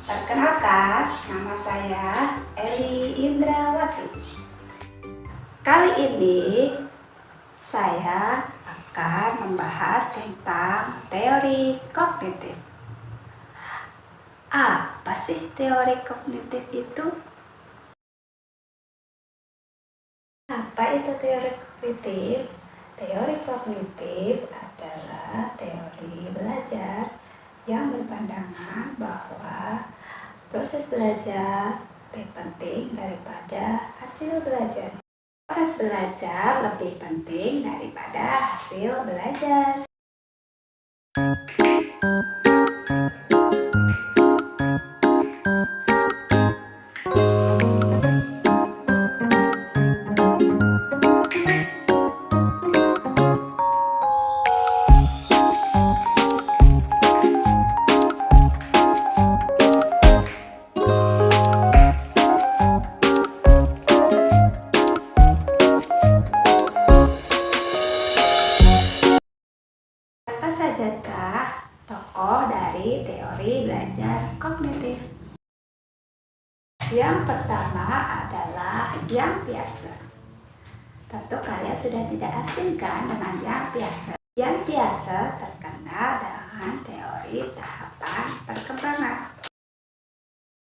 Perkenalkan, nama saya Eli Indrawati. Kali ini saya akan membahas tentang teori kognitif. Apa sih teori kognitif itu? Apa itu teori kognitif? Teori kognitif adalah teori belajar yang berpandangan bahwa proses belajar lebih penting daripada hasil belajar. Proses belajar lebih penting daripada hasil belajar. Apa sajakah tokoh dari teori belajar kognitif? Yang pertama adalah Yang Piaget. Tentu kalian sudah tidak asing kan dengan Yang Piaget. Yang Piaget terkenal dengan teori tahapan perkembangan.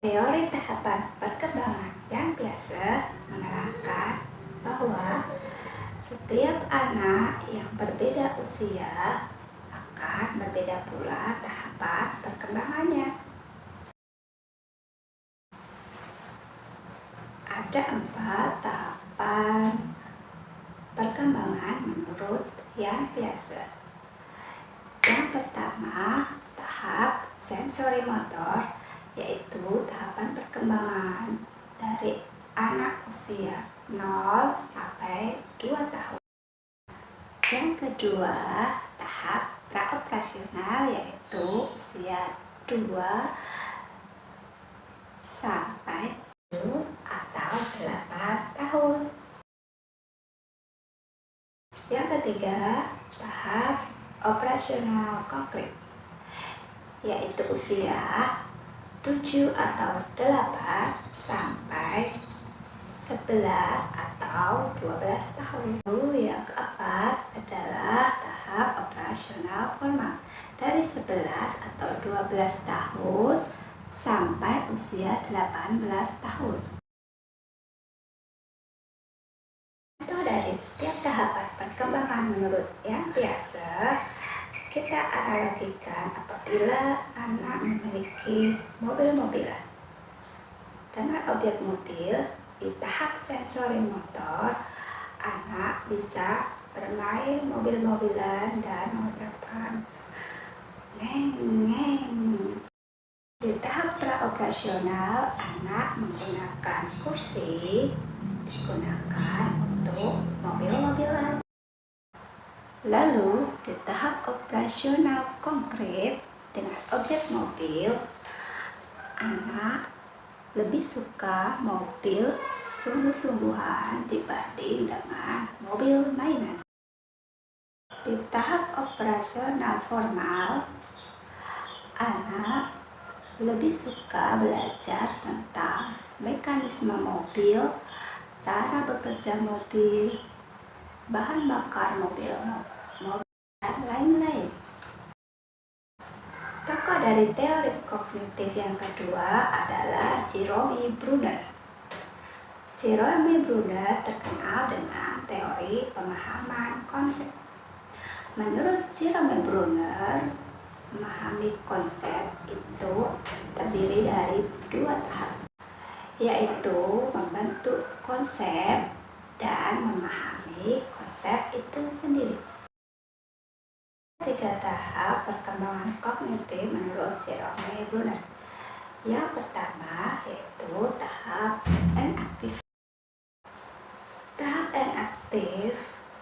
Teori tahapan perkembangan Yang Piaget menerangkan bahwa setiap anak yang berbeda usia akan berbeda pula tahapan perkembangannya. Ada 4 tahapan perkembangan menurut Yang Piaget. Yang pertama, tahap sensori motor, yaitu tahapan perkembangan dari anak usia 0 sampai 2 tahun. Yang kedua, tahap praoperasional, yaitu usia 2 sampai 7 atau 8 tahun. Yang ketiga, tahap operasional konkret, yaitu usia 7 atau 8 sampai 11 atau 12 tahun. Lalu yang keempat adalah tahap operasional formal dari 11 atau 12 tahun sampai usia 18 tahun. Contoh dari setiap tahapan perkembangan menurut Yang Piaget, kita analogikan apabila anak memiliki mobil-mobilan. Dengan objek mobil, di tahap sensori motor, anak bisa bermain mobil-mobilan dan mengucapkan neng neng. Di tahap praoperasional, anak menggunakan kursi digunakan untuk mobil-mobilan. Lalu di tahap operasional konkret dengan objek mobil, anak lebih suka mobil sungguh-sungguhan dibanding dengan mobil mainan. Di tahap operasional formal, anak lebih suka belajar tentang mekanisme mobil, cara bekerja mobil, bahan bakar mobil, dan lain-lain. Tokoh dari teori kognitif yang kedua adalah Jerome Bruner. Jerome Bruner terkenal dengan teori pemahaman konsep. Menurut Jerome Bruner, memahami konsep itu terdiri dari 2 tahap, yaitu membentuk konsep dan memahami konsep itu sendiri. 3 tahap perkembangan kognitif menurut Jerome Bruner. Yang pertama yaitu tahap enaktif. Tahap enaktif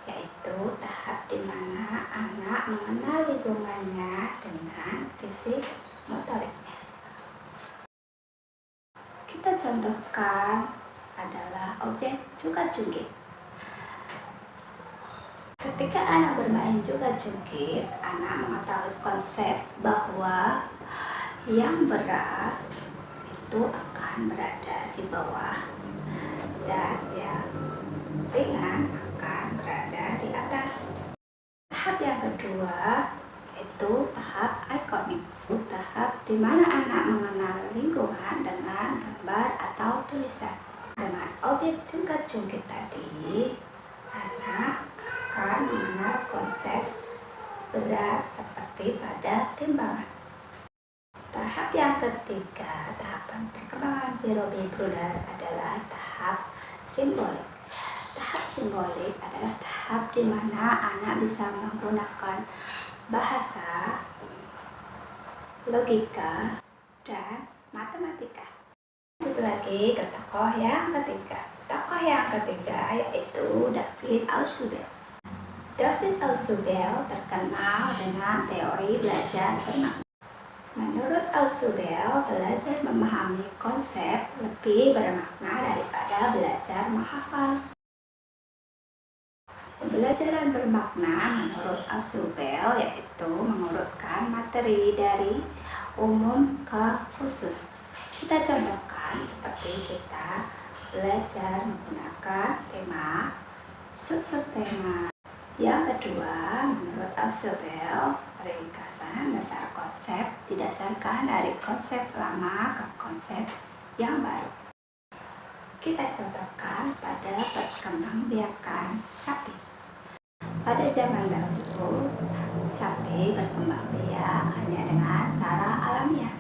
yaitu tahap di mana anak mengenal lingkungannya dengan fisik motoriknya. Kita contohkan adalah objek juga-jungkit. Ketika anak bermain juga-jungkit, anak mengetahui konsep bahwa yang berat itu akan berada di bawah dan yang ringan akan berada di atas. Tahap yang kedua yaitu tahap ikonik, tahap di mana anak mengenal lingkungan dengan gambar atau tulisan. Dengan objek jungkat-jungkit tadi, anak akan mengenal konsep berat seperti pada timbangan. Tahap yang ketiga, tahapan perkembangan zero baby Brunner adalah tahap simbolik. Tahap simbolik adalah tahap di mana anak bisa menggunakan bahasa, logika, dan matematika. Lanjut lagi ke tokoh yang ketiga. Tokoh yang ketiga yaitu David Ausubel. David Ausubel terkenal dengan teori belajar bermakna. Menurut Ausubel, belajar memahami konsep lebih bermakna daripada belajar menghafal. Pembelajaran bermakna menurut Ausubel yaitu mengurutkan materi dari umum ke khusus. Kita contohkan seperti kita belajar menggunakan tema, sub-tema. Yang kedua, menurut Ausubel, ringkasan dasar konsep didasarkan dari konsep lama ke konsep yang baru. Kita contohkan pada perkembangbiakan sapi. Pada zaman dahulu, sapi berkembang biak hanya dengan cara alamiah.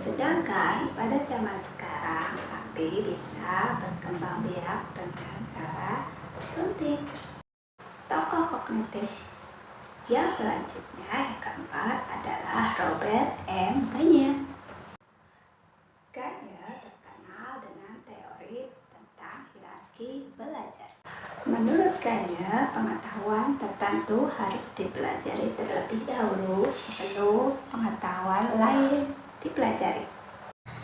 Sedangkan pada zaman sekarang, sapi bisa berkembang biak dengan cara suntik. Tokoh kognitif yang selanjutnya yang keempat adalah Robert M. Gagne. Gagne terkenal dengan teori tentang hierarki belajar. Menurut Gagne, pengetahuan tertentu harus dipelajari terlebih dahulu sebelum pengetahuan lain dipelajari.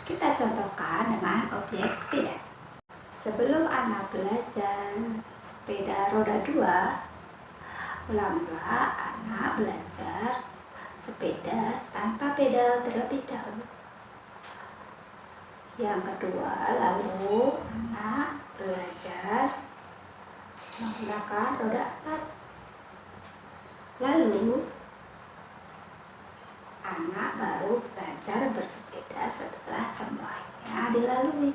Kita contohkan dengan objek sepeda. Sebelum anak belajar sepeda roda 2, ulang-ulang anak belajar sepeda tanpa pedal terlebih dahulu. Yang kedua, lalu anak belajar menggunakan roda 4. Lalu anak baru belajar bersepeda setelah semuanya dilalui.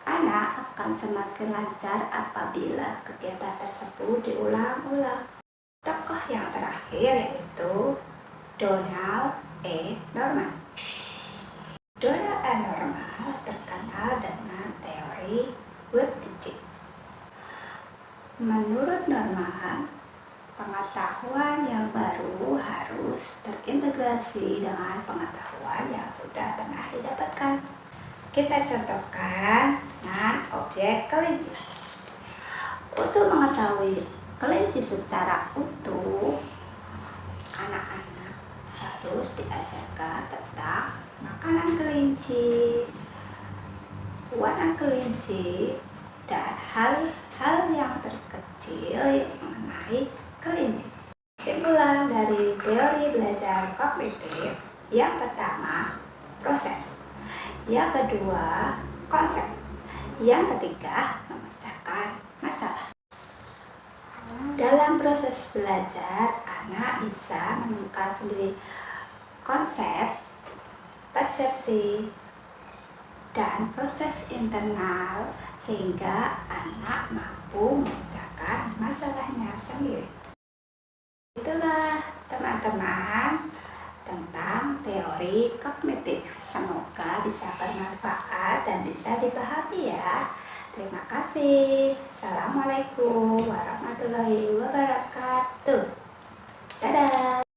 Anak akan semakin lancar apabila kegiatan tersebut diulang-ulang. Tokoh yang terakhir yaitu Donald E. Norman. Donald E. Norman terkenal dengan teori web teaching. Menurut Norman, pengetahuan yang baru harus terintegrasi dengan pengetahuan yang sudah pernah didapatkan. Kita contohkan dengan objek kelinci. Untuk mengetahui kelinci secara utuh, anak-anak harus diajarkan tentang makanan kelinci, warna kelinci, dan hal-hal yang terkecil mengenai kelinci. Kesimpulan dari teori belajar kognitif, yang pertama, proses. Yang kedua, konsep. Yang ketiga, memecahkan masalah. Dalam proses belajar, anak bisa menemukan sendiri konsep, persepsi, dan proses internal sehingga anak mampu memecahkan masalahnya sendiri. Itulah teman-teman tentang teori kognitif. Semoga bisa bermanfaat dan bisa dipahami ya. Terima kasih. Assalamualaikum warahmatullahi wabarakatuh. Dadah.